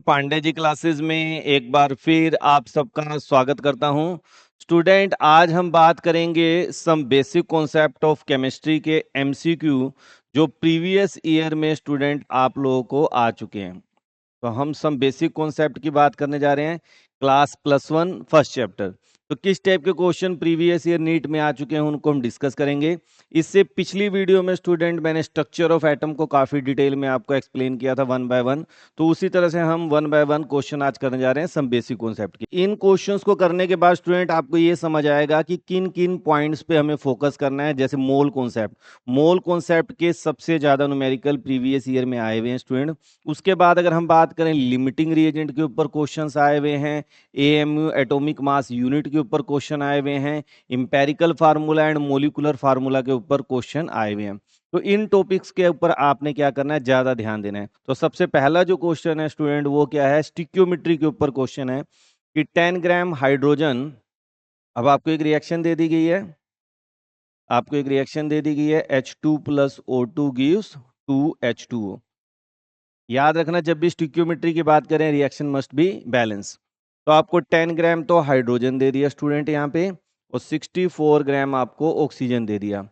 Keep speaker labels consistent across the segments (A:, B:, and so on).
A: Pandey ji classes में एक बार फिर आप सबका स्वागत करता हूं। स्टूडेंट, आज हम बात करेंगे some basic concept of chemistry के एमसीक्यू जो प्रीवियस ईयर में स्टूडेंट आप लोगों को आ चुके हैं। तो हम सम बेसिक कॉन्सेप्ट की बात करने जा रहे हैं, क्लास +1 फर्स्ट चैप्टर। तो किस टाइप के क्वेश्चन प्रीवियस ईयर नीट में आ चुके हैं उनको हम डिस्कस करेंगे। इससे पिछली वीडियो में स्टूडेंट मैंने स्ट्रक्चर ऑफ एटम को काफी डिटेल में आपको एक्सप्लेन किया था 1 बाय 1। तो उसी तरह से हम 1 बाय 1 क्वेश्चन आज करने जा रहे हैं सम बेसिक कॉन्सेप्ट की। इन क्वेश्चंस को करने के बाद स्टूडेंट आपको ये समझ आएगा कि किन किन पॉइंट्स पे हमें फोकस करना है। जैसे मोल कॉन्सेप्ट के सबसे ज्यादा न्यूमेरिकल प्रीवियस ईयर में आए हुए हैं स्टूडेंट। उसके बाद अगर हम बात करें लिमिटिंग रिएजेंट के ऊपर क्वेश्चंस आए हुए हैं, एएमयू एटॉमिक मास यूनिट के ऊपर क्वेश्चन आए हुए हैं, empirical formula and molecular formula के ऊपर क्वेश्चन आए हुए हैं। तो इन टॉपिक्स के ऊपर आपने क्या करना है, ज्यादा ध्यान देना है। तो सबसे पहला जो क्वेश्चन है स्टूडेंट वो क्या है, स्टिक्योमेट्री के ऊपर क्वेश्चन है कि 10 ग्राम हाइड्रोजन, अब आपको एक रिएक्शन दे दी गई है, H2 plus O2 gives 2H2O। याद रखना जब भी स्टिक्योमेट्री की बात करें रिएक्शन मस्ट बी बैलेंस। तो आपको 10 ग्राम तो हाइड्रोजन दे दिया स्टूडेंट यहाँ पे, और 64 ग्राम आपको ऑक्सीजन दे दिया।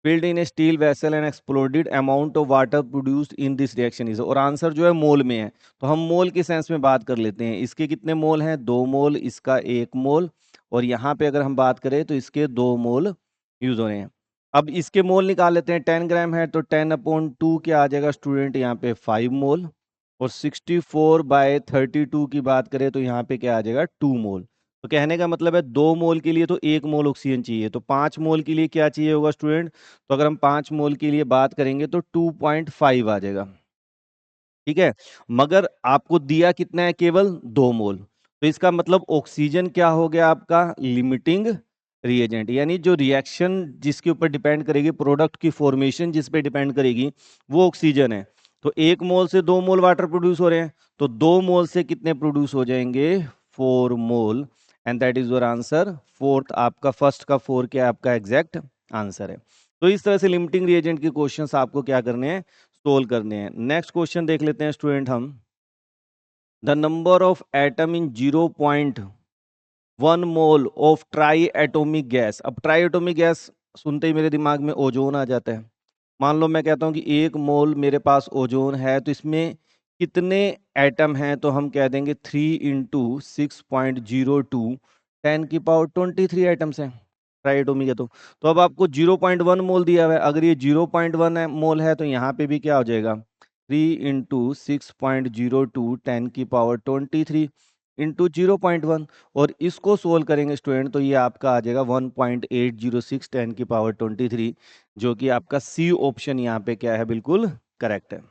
A: Filled in A steel vessel and exploded amount of water produced in this reaction is, और आंसर जो है मोल में है। तो हम मोल के सेंस में बात कर लेते हैं। इसके कितने मोल हैं, 2 मोल, इसका 1 मोल, और यहाँ पे अगर हम बात करें तो इसके 2 मोल यूज हो रहे हैं। अब इसके मोल निकाल लेते हैं। 10 ग्राम है तो 10/2 क्या आ जाएगा स्टूडेंट, यहाँ पे 5 मोल, और 64/32 की बात करें तो यहाँ पे क्या आ जाएगा, 2 मोल। तो कहने का मतलब है 2 मोल के लिए तो 1 मोल ऑक्सीजन चाहिए, तो 5 मोल के लिए क्या चाहिए होगा स्टूडेंट। तो अगर हम 5 मोल के लिए बात करेंगे तो 2.5 आ जाएगा, ठीक है। मगर आपको दिया कितना है, केवल 2 मोल। तो इसका मतलब ऑक्सीजन क्या हो गया आपका, लिमिटिंग रिएजेंट। यानी जो रिएक्शन जिसके ऊपर डिपेंड करेगी, प्रोडक्ट की फॉर्मेशन जिस पे डिपेंड करेगी, वो ऑक्सीजन है। तो 1 मोल से 2 मोल वाटर प्रोड्यूस हो रहे हैं, तो 2 मोल से कितने प्रोड्यूस हो जाएंगे, 4 मोल। And that is your answer. Fourth आपका, फर्स्ट का 4 क्या आपका एग्जैक्ट आंसर है। तो इस तरह से लिमिटिंग रिएजेंट के क्वेश्चंस आपको क्या करने हैं, सोल्व करने हैं। नेक्स्ट क्वेश्चन देख लेते हैं स्टूडेंट हम। The number of atom in 0.1 mole of try atomic gas. अब ट्राई एटोमिक गैस सुनते ही मेरे दिमाग में ओजोन आ जाता है। मान लो मैं कहता हूं कि 1 मोल मेरे पास ओजोन है, तो इसमें कितने एटम हैं, तो हम कह देंगे 3 इंटू 6.02, 10⁻23 एटम्स हैं। ट्राइएटोमिक है तो अब आपको 0.1 मोल दिया हुआ है। अगर ये 0.1 मोल है तो यहाँ पे भी क्या हो जाएगा, 3 इंटू 6.02, 10⁻23 इंटू 0.1। और इसको सोल्व करेंगे स्टूडेंट तो ये आपका आ जाएगा 1.806 10⁻23, जो कि आपका सी ऑप्शन यहाँ पे क्या है, बिल्कुल करेक्ट है।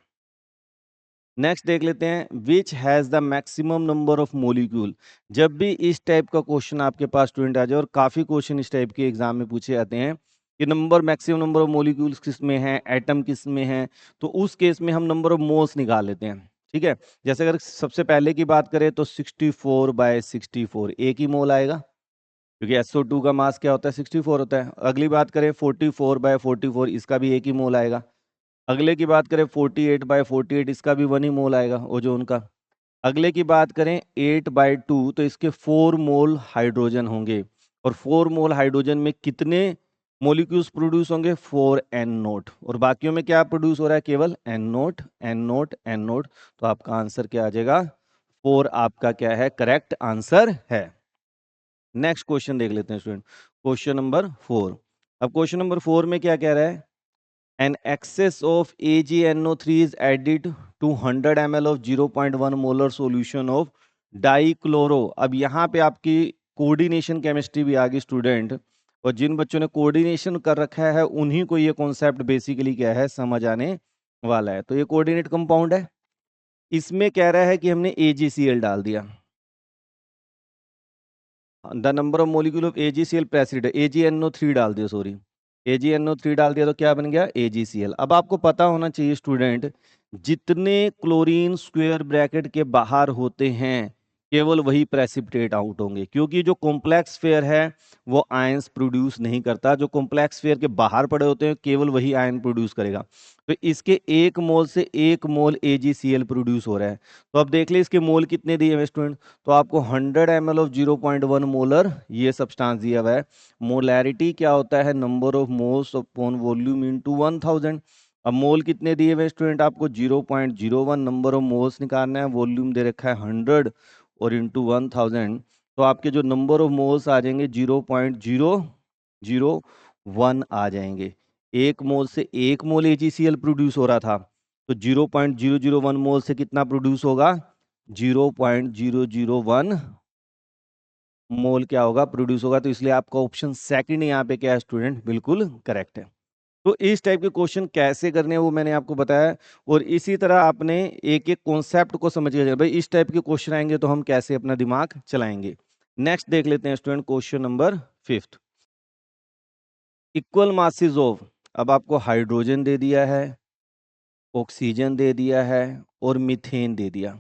A: नेक्स्ट देख लेते हैं, which has the maximum number of molecule. जब भी इस टाइप का क्वेश्चन आपके पास स्टूडेंट आ जाए, और काफी क्वेश्चन इस टाइप के एग्जाम में पूछे जाते हैं कि मैक्सिमम नंबर ऑफ मोलिक्यूल्स किस में है, एटम किस में है, तो उस केस में हम नंबर ऑफ मोल्स निकाल लेते हैं, ठीक है। जैसे अगर सबसे पहले की बात करें तो 64/64 एक ही मोल आएगा, क्योंकि SO2 का मास क्या होता है, 64 होता है। अगली बात करें 44/44, इसका भी एक ही मोल आएगा। अगले की बात करें 48/48, इसका भी 1 ही मोल आएगा ओजोन का। अगले की बात करें 8/2, तो इसके 4 मोल हाइड्रोजन होंगे, और 4 मोल हाइड्रोजन में कितने मोलिक्यूल्स प्रोड्यूस होंगे, 4N0, और बाकियों में क्या प्रोड्यूस हो रहा है, केवल N0 N0 N0। तो आपका आंसर क्या आ जाएगा, 4 आपका क्या है, करेक्ट आंसर है। नेक्स्ट क्वेश्चन देख लेते हैं स्टूडेंट, क्वेश्चन नंबर 4। अब क्वेश्चन नंबर 4 में क्या कह रहा है, an excess of AgNO3 is added to 100 ml of 0.1 molar solution of dichloro. अब यहाँ पे आपकी कोऑर्डिनेशन केमिस्ट्री भी आ गई स्टूडेंट, और जिन बच्चों ने कोऑर्डिनेशन कर रखा है उन्हीं को ये कॉन्सेप्ट बेसिकली क्या है, समझ आने वाला है। तो ये कोऑर्डिनेट कंपाउंड है, इसमें कह रहा है कि हमने AgCl डाल दिया, the number of molecule of AgCl प्रेसिड, AgNO3 डाल दिया, सॉरी AgNO3 डाल दिया, तो क्या बन गया, AgCl। अब आपको पता होना चाहिए स्टूडेंट, जितने क्लोरीन स्क्वायर ब्रैकेट के बाहर होते हैं केवल वही प्रेसिपिटेट आउट होंगे, क्योंकि जो कॉम्प्लेक्स फेयर है वो आयंस प्रोड्यूस नहीं करता। जो कॉम्प्लेक्स फेयर के बाहर पड़े होते हैं केवल वही आयन प्रोड्यूस करेगा। तो इसके 1 मोल से 1 मोल AgCl प्रोड्यूस हो रहा है। तो अब देख ले इसके मोल कितने दिए हुए स्टूडेंट। तो आपको 100 ml ऑफ 0.1 मोलर ये सब्सटेंस दिया हुआ है। मोलैरिटी क्या होता है, number of moles upon volume into 1000। अब मोल कितने दिए हुए स्टूडेंट, आपको 0.01 नंबर ऑफ मोल्स निकालना है, वॉल्यूम दे रखा है 100 और इंटू 1000। तो आपके जो नंबर ऑफ मोल्स आ जाएंगे 0.001 आ जाएंगे। 1 मोल से 1 मोल AgCl प्रोड्यूस हो रहा था, तो 0.001 मोल से कितना प्रोड्यूस होगा, 0.001 मोल क्या होगा, प्रोड्यूस होगा। तो इसलिए आपका ऑप्शन सेकंड यहाँ पे क्या है स्टूडेंट, बिल्कुल करेक्ट है। तो इस टाइप के क्वेश्चन कैसे करने हैं वो मैंने आपको बताया, और इसी तरह आपने एक एक कॉन्सेप्ट को समझ के भाई इस टाइप के क्वेश्चन आएंगे तो हम कैसे अपना दिमाग चलाएंगे। नेक्स्ट देख लेते हैं student, question number 5। Equal masses of, अब आपको हाइड्रोजन दे दिया है, ऑक्सीजन दे दिया है और मीथेन दे दिया।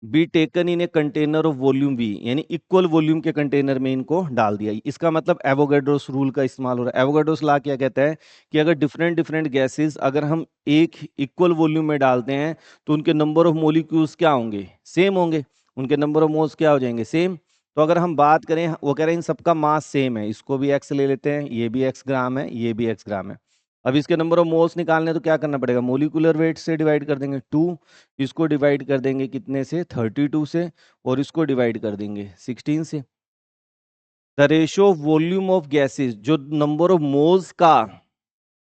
A: Be taken in a container of volume we, यानी इक्वल वॉल्यूम के कंटेनर में इनको डाल दिया। इसका मतलब एवोगाड्रोस रूल का इस्तेमाल हो रहा है। एवोगाड्रोस लॉ क्या कहता है कि अगर डिफरेंट डिफरेंट गैसेस अगर हम एक इक्वल वॉल्यूम में डालते हैं तो उनके नंबर ऑफ मोलिक्यूल्स क्या होंगे, सेम होंगे। उनके नंबर ऑफ मोल्स क्या हो जाएंगे, सेम। तो अगर हम बात करें, वो कह रहे हैं इन सबका मास सेम है, इसको भी एक्स ले लेते हैं, ये भी एक्स ग्राम है, ये भी एक्स ग्राम है। अब इसके नंबर ऑफ मोल्स निकालने तो क्या करना पड़ेगा, मोलिकुलर वेट से डिवाइड कर देंगे 2, इसको डिवाइड कर देंगे कितने से, 32 से, और इसको डिवाइड कर देंगे 16 से। The ratio of volume of gases, जो नंबर ऑफ मोल्स का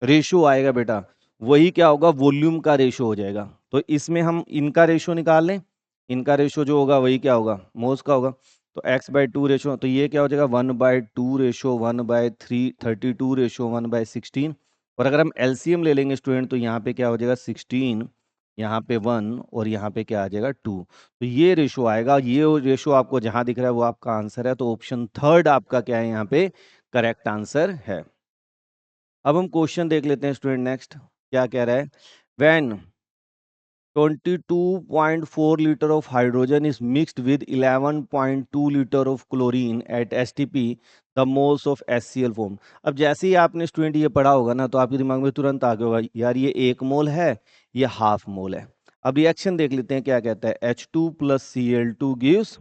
A: रेशियो आएगा बेटा, वही क्या होगा, वॉल्यूम का रेशियो हो जाएगा। तो इसमें हम इनका रेशियो निकाल लें, इनका रेशियो जो होगा वही क्या होगा, मोल्स का होगा। तो x/2 रेशियो, तो ये क्या हो जाएगा, 1/2 रेशियो 1/3, 32 रेशियो 1/16। और अगर हम एलसीएम ले लेंगे स्टूडेंट, तो यहाँ पे क्या हो जाएगा 16, यहाँ पे 1 और यहाँ पे क्या आ जाएगा 2। तो ये रेशियो आएगा, ये रेशियो आपको जहां दिख रहा है वो आपका आंसर है। तो ऑप्शन थर्ड आपका क्या है यहाँ पे, करेक्ट आंसर है। अब हम क्वेश्चन देख लेते हैं स्टूडेंट, नेक्स्ट क्या कह रहा है। When 22.4 liter of hydrogen is mixed with 11.2 liter of chlorine at STP, the moles of HCl form। अब जैसे ही आपने स्टूडेंट ये पढ़ा होगा ना, तो आपके दिमाग में तुरंत आ गया होगा यार ये 1 मोल है, ये हाफ मोल है। अब रिएक्शन देख लेते हैं क्या कहता है, H2 plus Cl2 gives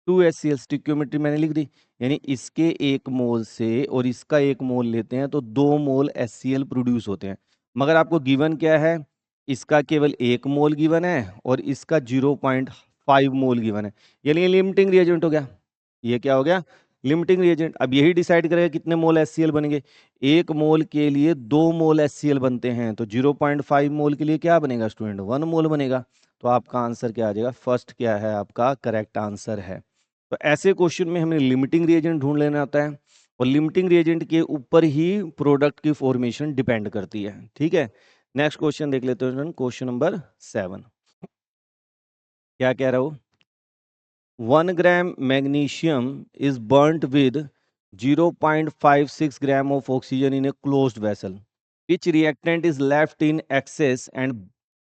A: 2HCl। स्टिक्योमेट्री मैंने लिख दी, यानी इसके 1 मोल से और इसका 1 मोल लेते हैं तो 2 मोल HCl प्रोड्यूस होते हैं। मगर आपको गिवन क्या है, इसका केवल 1 मोल गिवन है और इसका 0.5 मोल गिवन है, यानी ये लिमिटिंग रिएजेंट हो गया। ये क्या हो गया, लिमिटिंग रिएजेंट। अब यही डिसाइड करेगा कितने मोल HCl बनेंगे। 1 मोल के लिए 2 मोल HCl बनते हैं, तो 0.5 मोल के लिए क्या बनेगा स्टूडेंट, 1 मोल बनेगा। तो आपका आंसर क्या आ जाएगा, फर्स्ट क्या है आपका करेक्ट आंसर है। तो ऐसे क्वेश्चन में हमें लिमिटिंग रिएजेंट ढूंढ लेना होता है, और लिमिटिंग रिएजेंट के ऊपर ही प्रोडक्ट की फॉर्मेशन डिपेंड करती है। ठीक है, नेक्स्ट क्वेश्चन देख लेते हैं, क्वेश्चन नंबर 7। क्या कह रहा हो, 1 gram magnesium is burnt with 0.56 gram of oxygen in a closed vessel, which reactant is left in excess and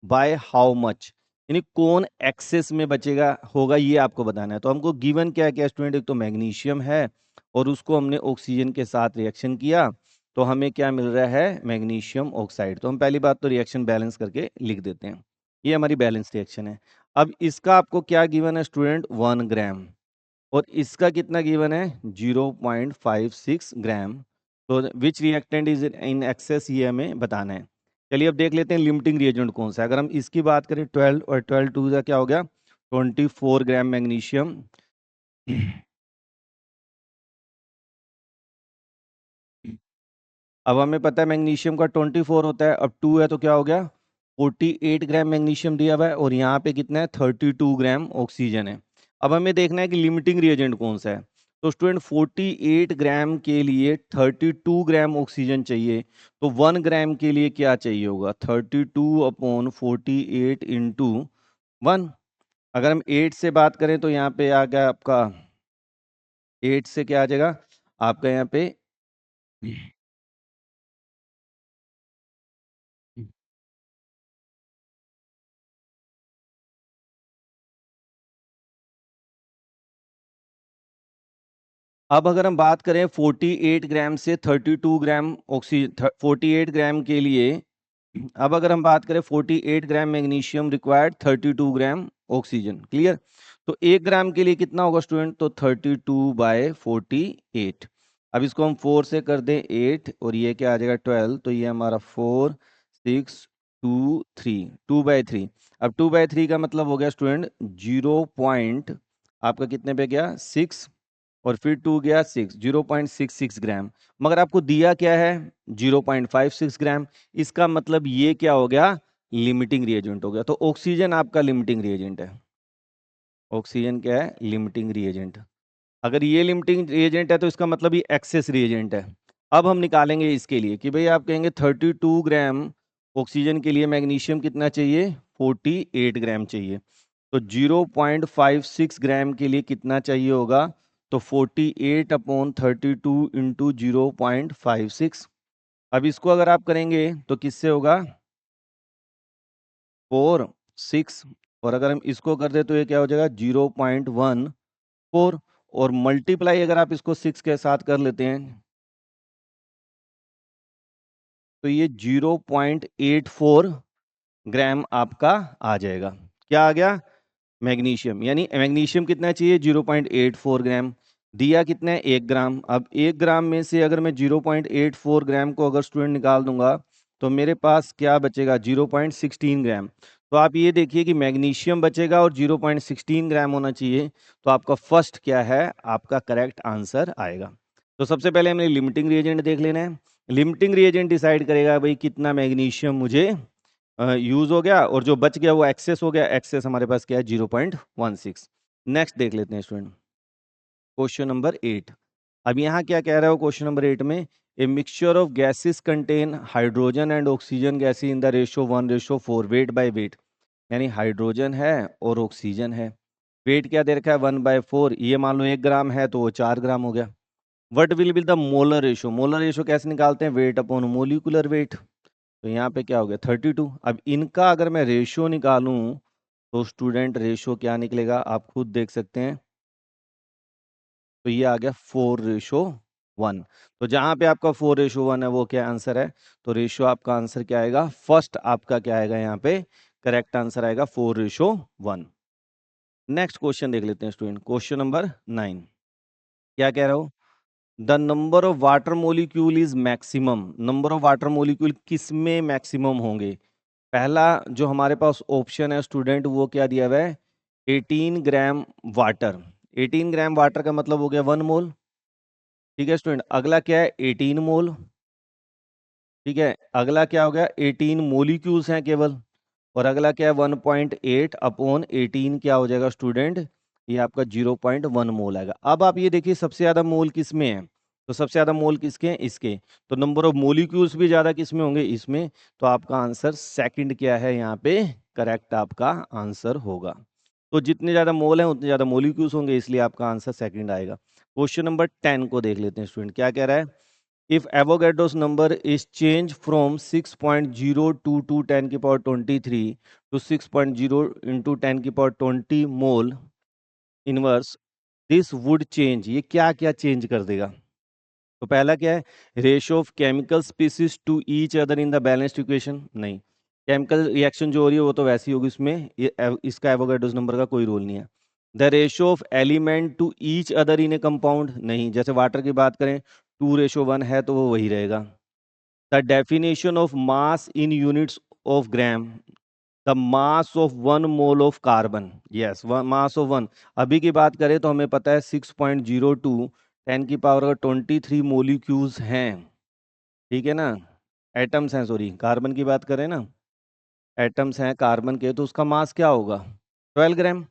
A: by how much. यानी कौन एक्सेस में बचेगा होगा, ये आपको बताना है। तो हमको गिवन क्या है, क्या स्टूडेंट, एक तो मैग्नीशियम है और उसको हमने ऑक्सीजन के साथ रिएक्शन किया, तो हमें क्या मिल रहा है, मैग्नीशियम ऑक्साइड। तो हम पहली बात तो रिएक्शन बैलेंस करके लिख देते हैं, ये हमारी बैलेंस रिएक्शन है। अब इसका आपको क्या गिवन है स्टूडेंट, 1 ग्राम, और इसका कितना गिवन है, 0.56 ग्राम। तो विच रिएक्टेंट इज इन एक्सेस, ये हमें बताना है। चलिए अब देख लेते हैं लिमिटिंग रिएजेंट कौन सा है। अगर हम इसकी बात करें 12 और 12 टू का क्या हो गया, 24 ग्राम मैग्नीशियम। अब हमें पता है मैग्नीशियम का 24 होता है, अब 2 है तो क्या हो गया, 48 ग्राम मैग्नीशियम दिया हुआ है, और यहाँ पे कितना है, 32 ग्राम ऑक्सीजन है। अब हमें देखना है कि लिमिटिंग रिएजेंट कौन सा है। तो स्टूडेंट 48 ग्राम के लिए 32 ग्राम ऑक्सीजन चाहिए, तो 1 ग्राम के लिए क्या चाहिए होगा, 32/48 इंटू 1। अगर हम 8 से बात करें तो यहाँ पे आ गया आपका, 8 से क्या आ जाएगा आपका यहाँ पे, अब अगर हम बात करें 48 ग्राम से 32 ग्राम ऑक्सीजन, 48 ग्राम के लिए, अब अगर हम बात करें 48 gram magnesium required 32 gram oxygen, clear. तो 1 ग्राम के लिए कितना होगा स्टूडेंट, तो 32/48। अब इसको हम 4 से कर दें 8 और ये क्या आ जाएगा 12, तो ये हमारा 4 6 2 3 2/3। अब 2/3 का मतलब हो गया स्टूडेंट 0 पॉइंट आपका कितने पे गया 6, और फिर 2 गया 6, 0.66 ग्राम। मगर आपको दिया क्या है 0.56 ग्राम। इसका मतलब ये क्या हो गया, लिमिटिंग रिएजेंट हो गया। तो ऑक्सीजन आपका लिमिटिंग रिएजेंट है। ऑक्सीजन क्या है, लिमिटिंग रिएजेंट। अगर ये लिमिटिंग रिएजेंट है तो इसका मतलब ये एक्सेस रिएजेंट है। अब हम निकालेंगे इसके लिए कि भाई आप कहेंगे 32 ग्राम ऑक्सीजन के लिए मैग्नीशियम कितना चाहिए, 48 ग्राम चाहिए। तो 0.56 ग्राम के लिए कितना चाहिए होगा, तो 48/32 इंटू 0.56। अब इसको अगर आप करेंगे तो किससे होगा 4 6, और अगर हम इसको कर दे तो ये क्या हो जाएगा 0.14, और मल्टीप्लाई अगर आप इसको 6 के साथ कर लेते हैं तो ये 0.84 ग्राम आपका आ जाएगा। क्या आ गया, मैग्नीशियम। यानी मैग्नीशियम कितना चाहिए 0.84 ग्राम, दिया कितना है 1 ग्राम। अब 1 ग्राम में से अगर मैं 0.84 ग्राम को अगर स्टूडेंट निकाल दूंगा तो मेरे पास क्या बचेगा 0.16 ग्राम। तो आप ये देखिए कि मैग्नीशियम बचेगा और 0.16 ग्राम होना चाहिए। तो आपका फर्स्ट क्या है, आपका करेक्ट आंसर आएगा। तो सबसे पहले हमें लिमिटिंग रिएजेंट देख लेना है। लिमिटिंग रिएजेंट डिसाइड करेगा भाई कितना मैग्नीशियम मुझे यूज हो गया, और जो बच गया वो एक्सेस हो गया। एक्सेस हमारे पास क्या है 0.16। नेक्स्ट देख लेते हैं स्टूडेंट, क्वेश्चन नंबर 8। अब यहाँ क्या कह रहा है क्वेश्चन नंबर 8 में, a mixture of gases contain hydrogen and oxygen gases in the ratio 1:4, weight by weight. यानी हाइड्रोजन है और ऑक्सीजन है, वेट क्या दे रखा है 1/4। ये मान लो 1 ग्राम है तो वो 4 ग्राम हो गया। What will be the molar ratio, molar ratio कैसे निकालते हैं, वेट अपॉन मोलिकुलर वेट। तो यहाँ पे क्या हो गया 32। अब इनका अगर मैं रेशियो निकालूं तो स्टूडेंट रेशियो क्या निकलेगा, आप खुद देख सकते हैं। तो ये आ गया 4:1। तो जहां पे आपका 4:1 है वो क्या आंसर है, तो रेशियो आपका आंसर क्या आएगा, फर्स्ट आपका क्या आएगा यहाँ पे करेक्ट आंसर आएगा 4:1। नेक्स्ट क्वेश्चन देख लेते हैं स्टूडेंट, क्वेश्चन नंबर 9। क्या कह रहा हो, the number of water molecule is maximum. Number of water molecule किस में मैक्सिमम होंगे। पहला जो हमारे पास ऑप्शन है स्टूडेंट वो क्या दिया हुआ है 18 ग्राम वाटर। 18 ग्राम वाटर का मतलब हो गया 1 मोल। ठीक है स्टूडेंट, अगला क्या है 18 मोल। ठीक है, अगला क्या हो गया 18 मोलिक्यूल्स हैं केवल, और अगला क्या है 1.8/18 क्या हो जाएगा स्टूडेंट, ये आपका 0.1 मोल आएगा। अब आप ये देखिए सबसे ज्यादा मोल किस में है, तो सबसे ज्यादा मोल किसके हैं, इसके। तो नंबर ऑफ मोलिक्यूल्स भी ज्यादा किस में होंगे, इसमें। तो आपका आंसर सेकंड क्या है यहाँ पे करेक्ट आपका आंसर होगा। तो जितने ज्यादा मोल हैं उतने ज्यादा मोलिक्यूल्स होंगे, इसलिए आपका आंसर सेकंड आएगा। क्वेश्चन नंबर 10 को देख लेते हैं स्टूडेंट, क्या कह रहा है, if Avogadro's number is changed from 6.022 10 की पावर 23 to 6.0 into 10 की power 20 mole inverse, this would change, ये क्या क्या चेंज कर देगा। तो पहला क्या है, ratio of chemical species to each other in the balanced equation, नहीं। केमिकल रिएक्शन जो हो रही है वो तो वैसी होगी, इसमें इसका एवोगाड्रोस नंबर का कोई रोल नहीं है। The ratio of element to each other in a compound, नहीं। जैसे वाटर की बात करें 2:1 है तो वो वही रहेगा। The definition of mass in units of gram, the mass of 1 mole of carbon, yes mass of 1। अभी की बात करें तो हमें पता है 6.02 10 की पावर 23 मोलिक्यूल्स हैं, ठीक है ना, एटम्स हैं, सॉरी कार्बन की बात करें ना, एटम्स हैं कार्बन के, तो उसका मास क्या होगा 12 ग्राम।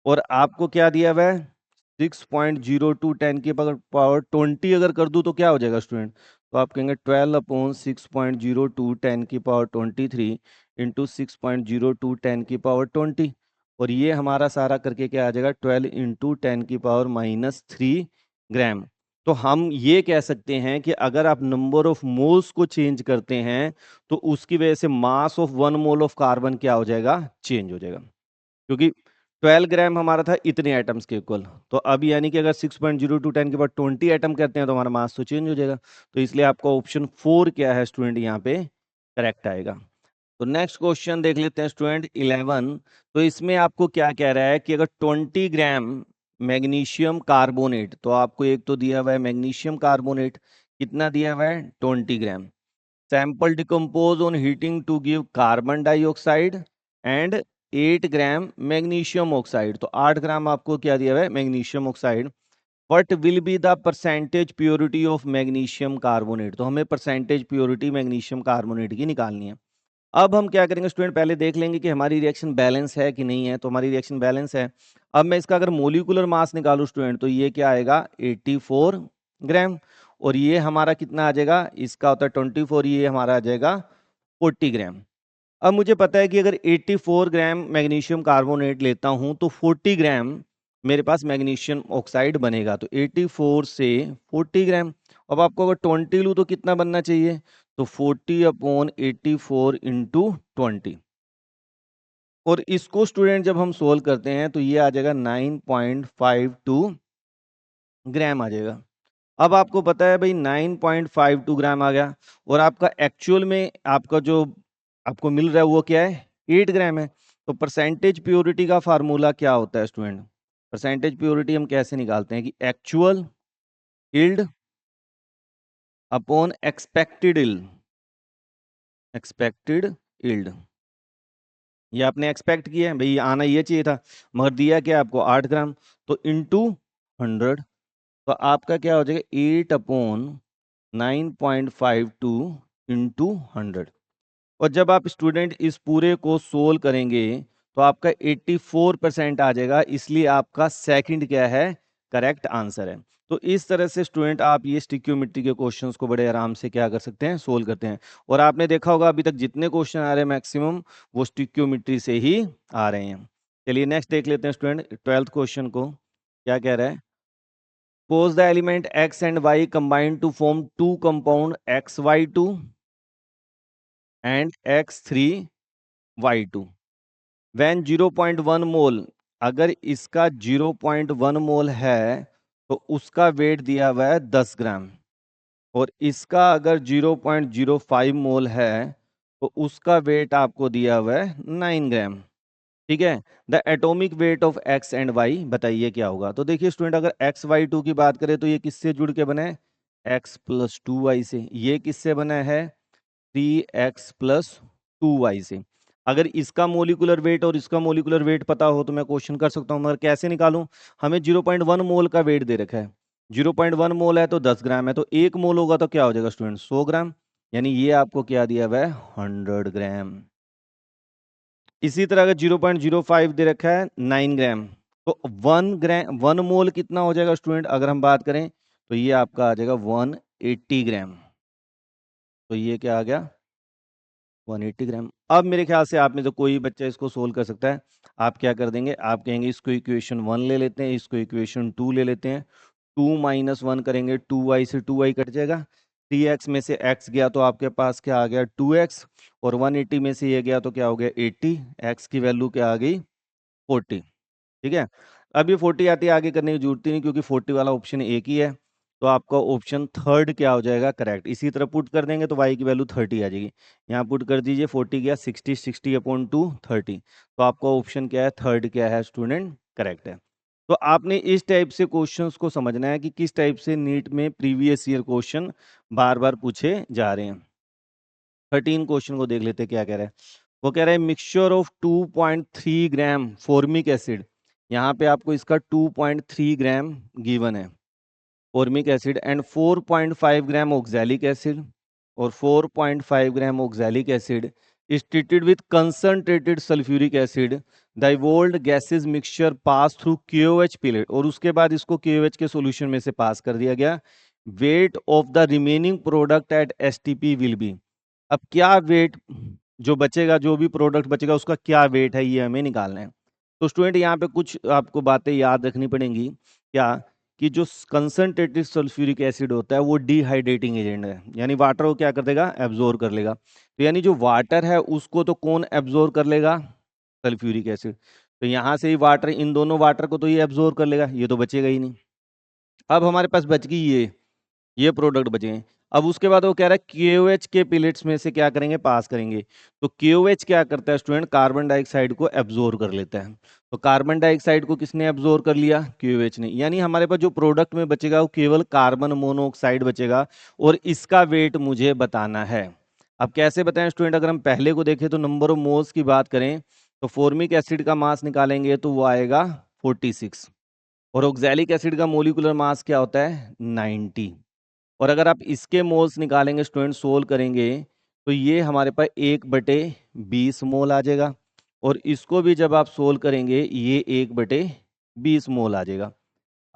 A: और आपको क्या दिया हुआ है 6.02 10 की पावर 20 अगर कर दूं तो क्या हो जाएगा स्टूडेंट, तो आप कहेंगे 12/6.02 10 की पावर 23 इंटू 6.02 10 की पावर 20, और ये हमारा सारा करके क्या आ जाएगा 12 इंटू 10 की पावर -3 ग्राम। तो हम ये कह सकते हैं कि अगर आप नंबर ऑफ मोल्स को चेंज करते हैं तो उसकी वजह से mass of 1 mole of carbon क्या हो जाएगा, चेंज हो जाएगा। क्योंकि 12 ग्राम हमारा था इतने एटम्स के इक्वल। तो अब यानी कि अगर 6.02 10 के बाद 20 एटम करते हैं तो हमारा मास तो चेंज हो जाएगा। तो इसलिए आपका ऑप्शन 4 क्या है स्टूडेंट यहाँ पे करेक्ट आएगा। तो नेक्स्ट क्वेश्चन देख लेते हैं स्टूडेंट 11। तो इसमें आपको क्या कह रहा है कि अगर 20 ग्राम मैग्नीशियम कार्बोनेट, तो आपको एक तो दिया हुआ है मैग्नीशियम कार्बोनेट, कितना दिया हुआ है 20 gram, sample decompose on heating to give carbon dioxide and 8 gram magnesium oxide. तो 8 ग्राम आपको क्या दिया हुआ है magnesium oxide. What will be the percentage purity of magnesium carbonate. तो हमें परसेंटेज प्योरिटी मैग्नीशियम कार्बोनेट की निकालनी है। अब हम क्या करेंगे स्टूडेंट, पहले देख लेंगे कि हमारी रिएक्शन बैलेंस है कि नहीं है। तो हमारी रिएक्शन बैलेंस है। अब मैं इसका अगर मोलिकुलर मास निकालूं स्टूडेंट, तो ये क्या आएगा 84 ग्राम, और ये हमारा कितना आ जाएगा, इसका होता है 24, ये हमारा आ जाएगा 40 ग्राम। अब मुझे पता है कि अगर 84 ग्राम मैग्नीशियम कार्बोनेट लेता हूं तो 40 ग्राम मेरे पास मैग्नीशियम ऑक्साइड बनेगा। तो 84 से 40 ग्राम। अब आपको अगर 20 लूँ तो कितना बनना चाहिए, तो 40/84 इंटू 20। और इसको स्टूडेंट जब हम सोल्व करते हैं तो ये आ जाएगा 9.52 ग्राम आ जाएगा। अब आपको पता है भाई 9.52 ग्राम आ गया, और आपका एक्चुअल में आपका जो आपको मिल रहा है वो क्या है 8 ग्राम है। तो परसेंटेज प्योरिटी का फार्मूला क्या होता है स्टूडेंट, परसेंटेज प्योरिटी हम कैसे निकालते हैं कि actual yield upon expected yield, expected yield. ये आपने एक्सपेक्ट किया है भाई, आना ये चाहिए था, मगर दिया क्या आपको 8 ग्राम, तो इंटू 100। तो आपका क्या हो जाएगा 8/9.52 इंटू 100। और जब आप स्टूडेंट इस पूरे को सोल्व करेंगे तो आपका 84% आ जाएगा, इसलिए आपका सेकंड क्या है करेक्ट आंसर है। तो इस तरह से स्टूडेंट आप ये स्टिक्योमेट्री के क्वेश्चंस को बड़े आराम से क्या कर सकते हैं सोल्व करते हैं। और आपने देखा होगा अभी तक जितने क्वेश्चन आ रहे हैं मैक्सिमम वो स्टिक्योमेट्री से ही आ रहे हैं। चलिए नेक्स्ट देख लेते हैं स्टूडेंट 12th क्वेश्चन को क्या कह रहा है। Suppose the element X and Y combine to form two compound XY2 and X3Y2 when 0.1 मोल, अगर इसका 0.1 मोल है तो उसका वेट दिया हुआ है 10 ग्राम, और इसका अगर 0.05 मोल है तो उसका वेट आपको दिया हुआ है 9 ग्राम। ठीक है, the atomic weight of X and Y बताइए क्या होगा। तो देखिए स्टूडेंट अगर एक्स वाई टू की बात करें तो ये किससे जुड़ के बना है x+2y से, ये किससे बना है 3x+2y से। अगर इसका मोलिकुलर वेट और इसका मोलिकुलर वेट पता हो तो मैं क्वेश्चन कर सकता हूं, मगर कैसे निकालूं, हमें 0.1 मोल का वेट दे रखा है, 0.1 मोल है तो 10 ग्राम है, तो 1 मोल होगा तो क्या हो जाएगा स्टूडेंट 100 ग्राम, यानी ये आपको क्या दिया हुआ है 100 ग्राम। इसी तरह अगर 0.05 दे रखा है 9 ग्राम, तो 1 ग्राम 1 मोल कितना हो जाएगा स्टूडेंट, अगर हम बात करें तो ये आपका आ जाएगा 180 ग्राम। तो ये क्या आ गया 180 ग्राम। अब मेरे ख्याल से आप में से कोई बच्चा इसको सोल्व कर सकता है। आप क्या कर देंगे, आप कहेंगे इसको इक्वेशन 1 ले लेते हैं, इसको इक्वेशन 2 ले लेते हैं, 2 - 1 करेंगे 2y से 2y कट जाएगा, 3x में से x गया तो आपके पास क्या आ गया 2x, और 180 में से ये गया तो क्या हो गया 80, x की वैल्यू क्या आ गई 40। ठीक है, अब ये 40 आती है आगे करने की जरूरत ही नहीं क्योंकि 40 वाला ऑप्शन एक ही है। तो आपका ऑप्शन थर्ड क्या हो जाएगा करेक्ट। इसी तरह पुट कर देंगे तो y की वैल्यू 30 आ जाएगी, यहाँ पुट कर दीजिए 40 गया 60, 60/2 30। तो आपका ऑप्शन क्या है थर्ड क्या है स्टूडेंट करेक्ट है। तो आपने इस टाइप से क्वेश्चंस को समझना है कि किस टाइप से नीट में प्रीवियस ईयर क्वेश्चन बार बार पूछे जा रहे हैं। 13 क्वेश्चन को देख लेते हैं क्या कह रहा है। वो कह रहा है mixture of 2.3 gram formic acid, यहाँ पे आपको इसका 2.3 ग्राम गिवन है formic acid, and 4.5 gram oxalic acid, और 4.5 gram oxalic acid is treated with concentrated sulfuric acid, the evolved gases mixture pass through KOH pellet, और उसके बाद इसको KOH के सॉल्यूशन में से पास कर दिया गया। Weight of the remaining product at STP will be, अब क्या वेट जो बचेगा, जो भी प्रोडक्ट बचेगा उसका क्या वेट है ये हमें निकालना है। तो स्टूडेंट यहाँ पे कुछ आपको बातें याद रखनी पड़ेंगी, क्या कि जो कंसंट्रेटेड सल्फ्यूरिक एसिड होता है वो डिहाइड्रेटिंग एजेंट है, यानी वाटर को क्या कर देगा एब्जॉर्ब कर लेगा। तो यानी जो वाटर है उसको तो कौन एब्जॉर्ब कर लेगा सल्फ्यूरिक एसिड। तो यहाँ से ही वाटर, इन दोनों वाटर को तो ये एब्जॉर्ब कर लेगा, ये तो बचेगा ही नहीं। अब हमारे पास बच गई ये प्रोडक्ट बचे हैं। अब उसके बाद वो कह रहा है KOH के पिलेट्स में से क्या करेंगे, पास करेंगे। तो KOH क्या करता है स्टूडेंट, कार्बन डाइऑक्साइड को एब्जॉर्ब कर लेता है। तो कार्बन डाइऑक्साइड को किसने एब्जॉर्ब कर लिया, KOH ने। यानी हमारे पास जो प्रोडक्ट में बचेगा वो केवल कार्बन मोनोऑक्साइड बचेगा, और इसका वेट मुझे बताना है। अब कैसे बताएं स्टूडेंट, अगर हम पहले को देखें तो नंबर ऑफ मोल्स की बात करें तो फॉर्मिक एसिड का मास निकालेंगे तो वो आएगा 46, और ऑक्सैलिक एसिड का मोलिकुलर मास क्या होता है 90। और अगर आप इसके मोल्स निकालेंगे स्टूडेंट, सोल्व करेंगे तो ये हमारे पास 1/20 मोल आ जाएगा, और इसको भी जब आप सोल्व करेंगे ये 1/20 मोल आ जाएगा।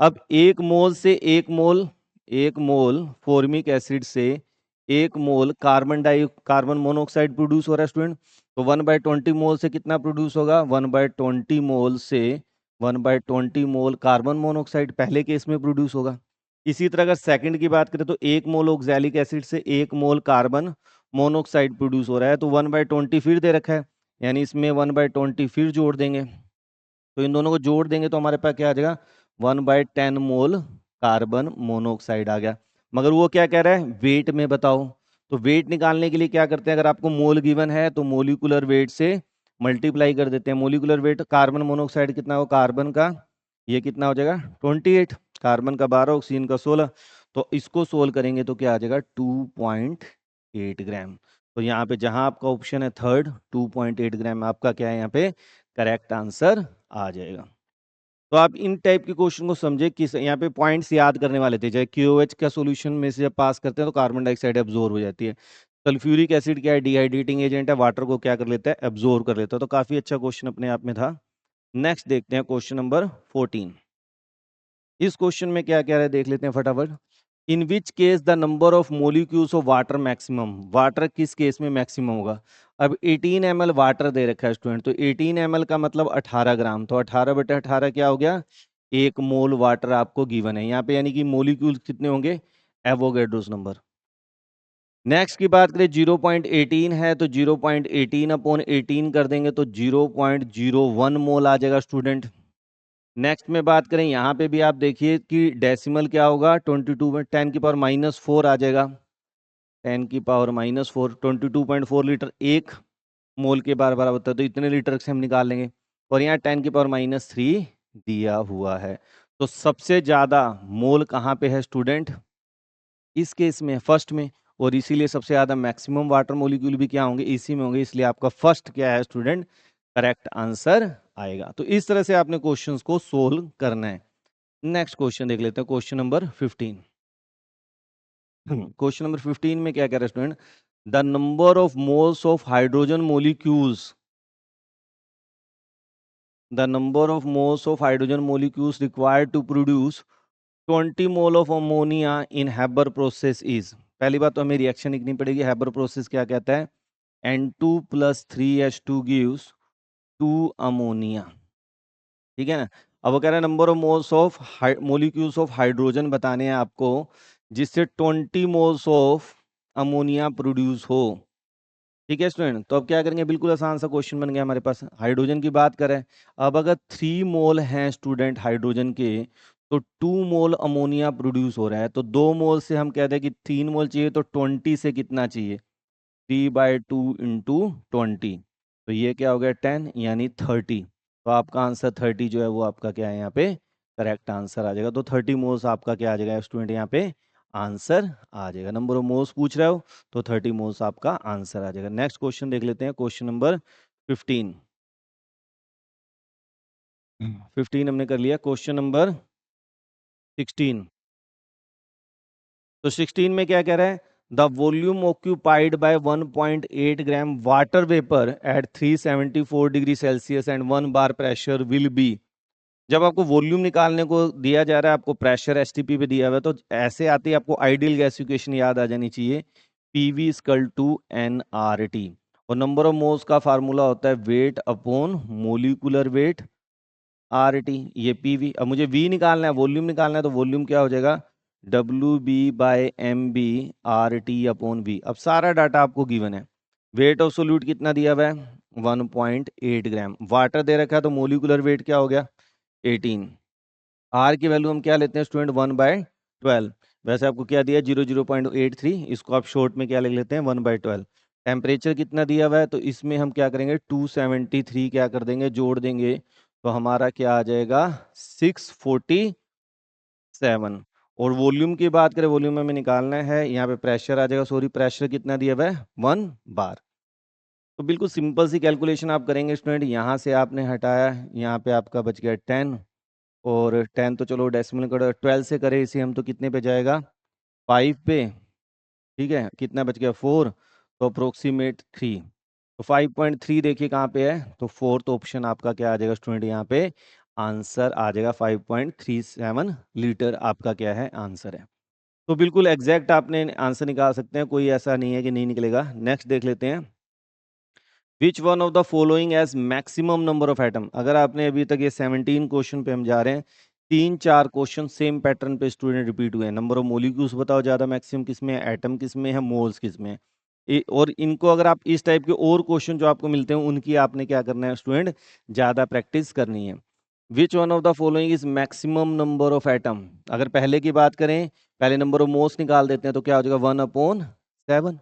A: अब एक मोल से एक मोल फॉर्मिक एसिड से एक मोल कार्बन मोनोऑक्साइड प्रोड्यूस हो रहा है स्टूडेंट। तो 1/20 मोल से कितना प्रोड्यूस होगा, 1/20 मोल से 1/20 मोल कार्बन मोनोऑक्साइड पहले केस में प्रोड्यूस होगा। इसी तरह अगर सेकंड की बात करें तो एक मोल ऑक्सैलिक एसिड से एक मोल कार्बन मोनोऑक्साइड प्रोड्यूस हो रहा है, तो 1/20 फिर दे रखा है, यानी इसमें 1/20 फिर जोड़ देंगे। तो इन दोनों को जोड़ देंगे तो हमारे पास क्या आ जाएगा, 1/10 मोल कार्बन मोनोऑक्साइड आ गया। मगर वो क्या कह रहा है, वेट में बताओ। तो वेट निकालने के लिए क्या करते हैं, अगर आपको मोल गिवन है तो मोलिकुलर वेट से मल्टीप्लाई कर देते हैं। मोलिकुलर वेट कार्बन मोनोऑक्साइड कितना हो, कार्बन का ये कितना हो जाएगा 28, कार्बन का 12, ऑक्सीजन का 16। तो इसको सोल्व करेंगे तो क्या आ जाएगा 2.8 ग्राम। तो यहाँ पे जहां आपका ऑप्शन है थर्ड 2.8 ग्राम आपका क्या है यहाँ पे करेक्ट आंसर आ जाएगा। तो आप इन टाइप के क्वेश्चन को समझे, किस यहाँ पे पॉइंट्स याद करने वाले थे। चाहे KOH का सॉल्यूशन में से जब पास करते हैं तो कार्बन डाइऑक्साइड एब्जॉर्ब हो जाती है। सल्फ्यूरिक एसिड क्या है, डिहाइड्रेटिंग एजेंट है, वाटर को क्या कर लेता है, एब्जॉर्ब कर लेता है। तो काफी अच्छा क्वेश्चन अपने आप में था। नेक्स्ट देखते हैं क्वेश्चन नंबर 14। इस क्वेश्चन में क्या कह रहा है देख लेते हैं फटाफट। In which case the number of molecules of water maximum, water किस केस में मैक्सिमम होगा। अब 18 ml वाटर दे रखा है स्टूडेंट, तो 18 ml का मतलब 18 ग्राम, तो 18/18 क्या हो गया, एक मोल वाटर आपको गिवन है यहाँ पे, यानी कि मोलिक्यूल्स कितने होंगे, एवोगैड्रोस नंबर। नेक्स्ट की बात करें 0.18 है, तो 0.18/18 कर देंगे तो 0.01 मोल आ जाएगा स्टूडेंट। नेक्स्ट में बात करें यहाँ पे भी आप देखिए कि डेसिमल क्या होगा, 22 में 10⁻⁻4 आ जाएगा। 10⁻⁻4 22.4 लीटर एक मोल के बराबर होता है, तो इतने लीटर से हम निकाल लेंगे। और यहाँ 10⁻³ दिया हुआ है। तो सबसे ज्यादा मोल कहाँ पे है स्टूडेंट, इस केस में फर्स्ट में, और इसीलिए सबसे ज्यादा मैक्सिमम वाटर मोलिक्यूल भी क्या होंगे, इसी में होंगे। इसलिए आपका फर्स्ट क्या है स्टूडेंट, करेक्ट आंसर आएगा। तो इस तरह से आपने क्वेश्चंस को सोल्व करना है। नेक्स्ट क्वेश्चन देख लेते हैं, क्वेश्चन नंबर 15। क्वेश्चन नंबर 15 में क्या कह रहा है student, the number of moles of hydrogen molecules, the number of moles of hydrogen molecules required to produce 20 mole of ammonia in Haber process is. पहली बात तो हमें रिएक्शन लिखनी पड़ेगी। हैबर प्रोसेस क्या कहता है, N2 + 3H2 गिव्स 2 अमोनिया, ठीक है ना। अब वो कह रहा है number of moles of molecules of hydrogen बताने हैं आपको, जिससे 20 मोल्स ऑफ अमोनिया प्रोड्यूस हो। ठीक है स्टूडेंट, तो अब क्या करेंगे, बिल्कुल आसान सा क्वेश्चन बन गया हमारे पास। हाइड्रोजन की बात करें, अब अगर 3 मोल हैं स्टूडेंट हाइड्रोजन के, तो 2 मोल अमोनिया प्रोड्यूस हो रहा है। तो 2 मोल से हम कहते हैं कि 3 मोल चाहिए, तो 20 से कितना चाहिए, 3/2 × 20, तो ये क्या हो गया 10 यानी 30। तो आपका आंसर 30 जो है वो आपका क्या है यहाँ पे करेक्ट आंसर आ जाएगा। तो 30 मोल्स आपका क्या आ जाएगा स्टूडेंट, यहाँ पे आंसर आ जाएगा। नंबर ऑफ मोल्स पूछ रहे हो तो 30 मोल्स आपका आंसर आ जाएगा। नेक्स्ट क्वेश्चन देख लेते हैं, क्वेश्चन नंबर 15। 15 हमने कर लिया। क्वेश्चन नंबर 16, तो 16 में क्या कह रहा है, the volume occupied by 1.8 gram water vapour eight 374 degree Celsius and 1 bar pressure will be. जब आपको वॉल्यूम निकालने को दिया जा रहा है, आपको प्रेशर STP पे दिया हुआ है, तो ऐसे आते ही आपको आइडियल गैस इक्वेशन याद आ जानी चाहिए, PV = nRT। और नंबर ऑफ मोल्स का फार्मूला होता है weight upon molecular weight RT, ये PV। अब मुझे V निकालना है, वॉल्यूम निकालना है, तो वॉल्यूम क्या हो जाएगा WB/MB RT/V। अब सारा डाटा आपको गिवन है। वेट ऑफ सोल्यूट कितना दिया हुआ है 1.8 ग्राम। वाटर दे रखा है तो मोलिकुलर वेट क्या हो गया 18। आर की वैल्यू हम क्या लेते हैं स्टूडेंट 1/12। वैसे आपको क्या दिया 0.83, इसको आप शॉर्ट में क्या लिख लेते हैं 1/12। टेम्परेचर कितना दिया हुआ है तो इसमें हम क्या करेंगे 273 क्या कर देंगे जोड़ देंगे तो हमारा क्या आ जाएगा 647। और वॉल्यूम की बात करें वॉल्यूम हमें निकालना है, यहाँ पे प्रेशर आ जाएगा, सॉरी प्रेशर कितना दिया हुआ है 1 बार। तो बिल्कुल सिंपल सी कैलकुलेशन आप करेंगे स्टूडेंट, यहाँ से आपने हटाया, यहाँ पे आपका बच गया 10, और 10 तो चलो डेसिमल करो, 12 से करें इसे हम तो कितने पे जाएगा 5 पे, ठीक है, कितना बच गया 4, तो अप्रोक्सीमेट 3। तो 5.3 देखिए कहाँ पे है, तो फोर्थ ऑप्शन आपका क्या आ जाएगा स्टूडेंट, यहाँ पे आंसर आ जाएगा 5.37 लीटर आपका क्या है आंसर है। तो बिल्कुल एग्जैक्ट आपने आंसर निकाल सकते हैं, कोई ऐसा नहीं है कि नहीं निकलेगा। नेक्स्ट देख लेते हैं, which one of the following as maximum number of atom. अगर आपने अभी तक ये 17 क्वेश्चन पे हम जा रहे हैं, 3-4 क्वेश्चन सेम पैटर्न पे स्टूडेंट रिपीट हुए हैं। नंबर ऑफ मोलिक्यूल्स बताओ ज्यादा मैक्सिमम किस में है, एटम किस में है, मोल्स किस में है। और इनको अगर आप इस टाइप के और क्वेश्चन जो आपको मिलते हैं उनकी आपने क्या करना है स्टूडेंट, ज्यादा प्रैक्टिस करनी है। विच one of the following is maximum number of atom. अगर पहले की बात करें, पहले नंबर ऑफ मोल्स निकाल देते हैं तो क्या हो जाएगा 1/7।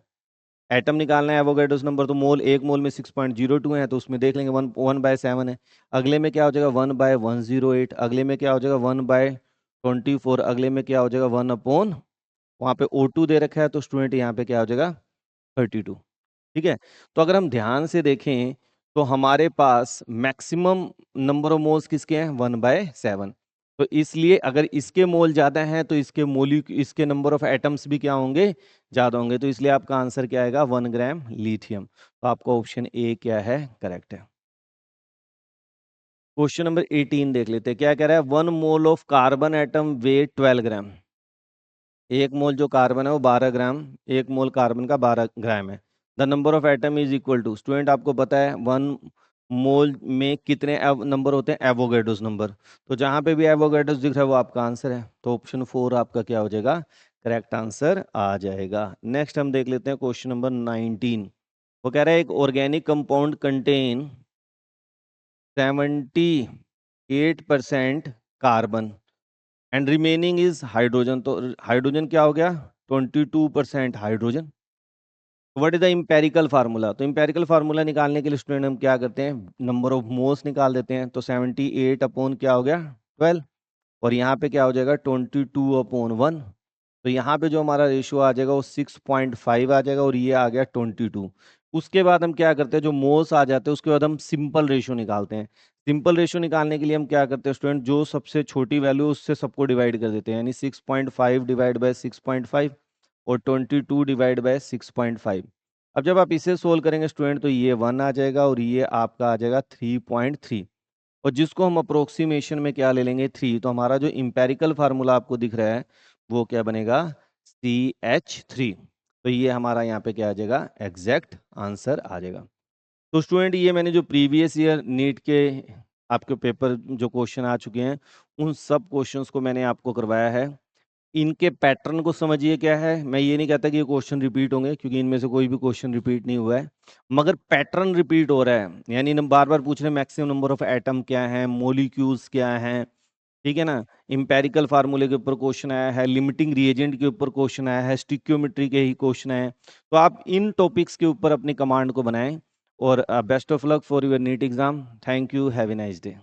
A: एटम निकालना है एवोगैड्रोस नंबर, तो मोल एक मोल में 6.02 है, तो उसमें देख लेंगे 1/7 है। अगले में क्या हो जाएगा 1/108, अगले में क्या हो जाएगा 1/24, अगले में क्या हो जाएगा 1/, वहाँ पे O2 दे रखा है तो स्टूडेंट यहाँ पे क्या हो जाएगा 32। ठीक है, तो अगर हम ध्यान से देखें तो हमारे पास मैक्सिमम नंबर ऑफ मोल्स किसके हैं 1/7। तो इसलिए अगर इसके मोल ज्यादा हैं तो इसके नंबर ऑफ एटम्स भी क्या होंगे ज्यादा होंगे, तो इसलिए आपका आंसर क्या आएगा 1 ग्राम लिथियम। तो आपका ऑप्शन ए क्या है करेक्ट है। क्वेश्चन नंबर 18 देख लेते हैं, क्या कह रहा है 1 mole of carbon atom weight 12 gram. एक मोल जो कार्बन है वो 12 ग्राम, एक मोल कार्बन का 12 ग्राम है। The number of atom is equal to, student आपको पता है 1 मोल में कितने नंबर होते हैं एवोगैड्रोस नंबर, तो जहां पे भी एवोगैड्रोस दिख रहा है वो आपका आंसर है, तो ऑप्शन 4 आपका क्या हो जाएगा करेक्ट आंसर आ जाएगा। नेक्स्ट हम देख लेते हैं क्वेश्चन नंबर 19। वो कह रहा है एक organic compound contain 78% carbon and remaining is hydrogen, तो हाइड्रोजन क्या हो गया 22% hydrogen. What is the empirical formula, तो इम्पेरिकल फार्मूला निकालने के लिए स्टूडेंट हम क्या करते हैं नंबर ऑफ मोल्स निकाल देते हैं, तो 78 अपॉन क्या हो गया 12, और यहाँ पे क्या हो जाएगा 22/1, तो यहाँ पे जो हमारा रेशियो आ जाएगा वो 6.5 आ जाएगा, और ये आ गया 22। उसके बाद हम क्या करते हैं जो मोल्स आ जाते हैं उसके बाद हम सिंपल रेशियो निकालते हैं। सिंपल रेशियो निकालने के लिए हम क्या करते हैं स्टूडेंट, जो सबसे छोटी वैल्यू उससे सबको डिवाइड कर देते हैं, यानी 6.5 डिवाइड बाय 6.5 और 22 डिवाइड बाय 6.5। अब जब आप इसे सोल्व करेंगे स्टूडेंट तो ये 1 आ जाएगा और ये आपका आ जाएगा 3.3, और जिसको हम अप्रोक्सीमेशन में क्या ले लेंगे 3, तो हमारा जो इम्पेरिकल फार्मूला आपको दिख रहा है वो क्या बनेगा CH3। तो ये हमारा यहाँ पे क्या आ जाएगा एग्जैक्ट आंसर आ जाएगा। तो स्टूडेंट ये मैंने जो प्रीवियस ईयर नीट के आपके पेपर जो क्वेश्चन आ चुके हैं उन सब क्वेश्चंस को मैंने आपको करवाया है। इनके पैटर्न को समझिए क्या है, मैं ये नहीं कहता कि ये क्वेश्चन रिपीट होंगे क्योंकि इनमें से कोई भी क्वेश्चन रिपीट नहीं हुआ है, मगर पैटर्न रिपीट हो रहा है, यानी हम बार बार पूछ रहे हैं मैक्सिमम नंबर ऑफ एटम क्या है, मोलिक्यूल्स क्या हैं, ठीक है ना, इंपेरिकल फार्मूले के ऊपर क्वेश्चन आया है, लिमिटिंग रिएजेंट के ऊपर क्वेश्चन आया है, स्टिक्योमेट्री के ही क्वेश्चन आए, तो आप इन टॉपिक्स के ऊपर अपनी कमांड को बनाएं। और best of luck for your NEET exam. Thank you, have a nice day.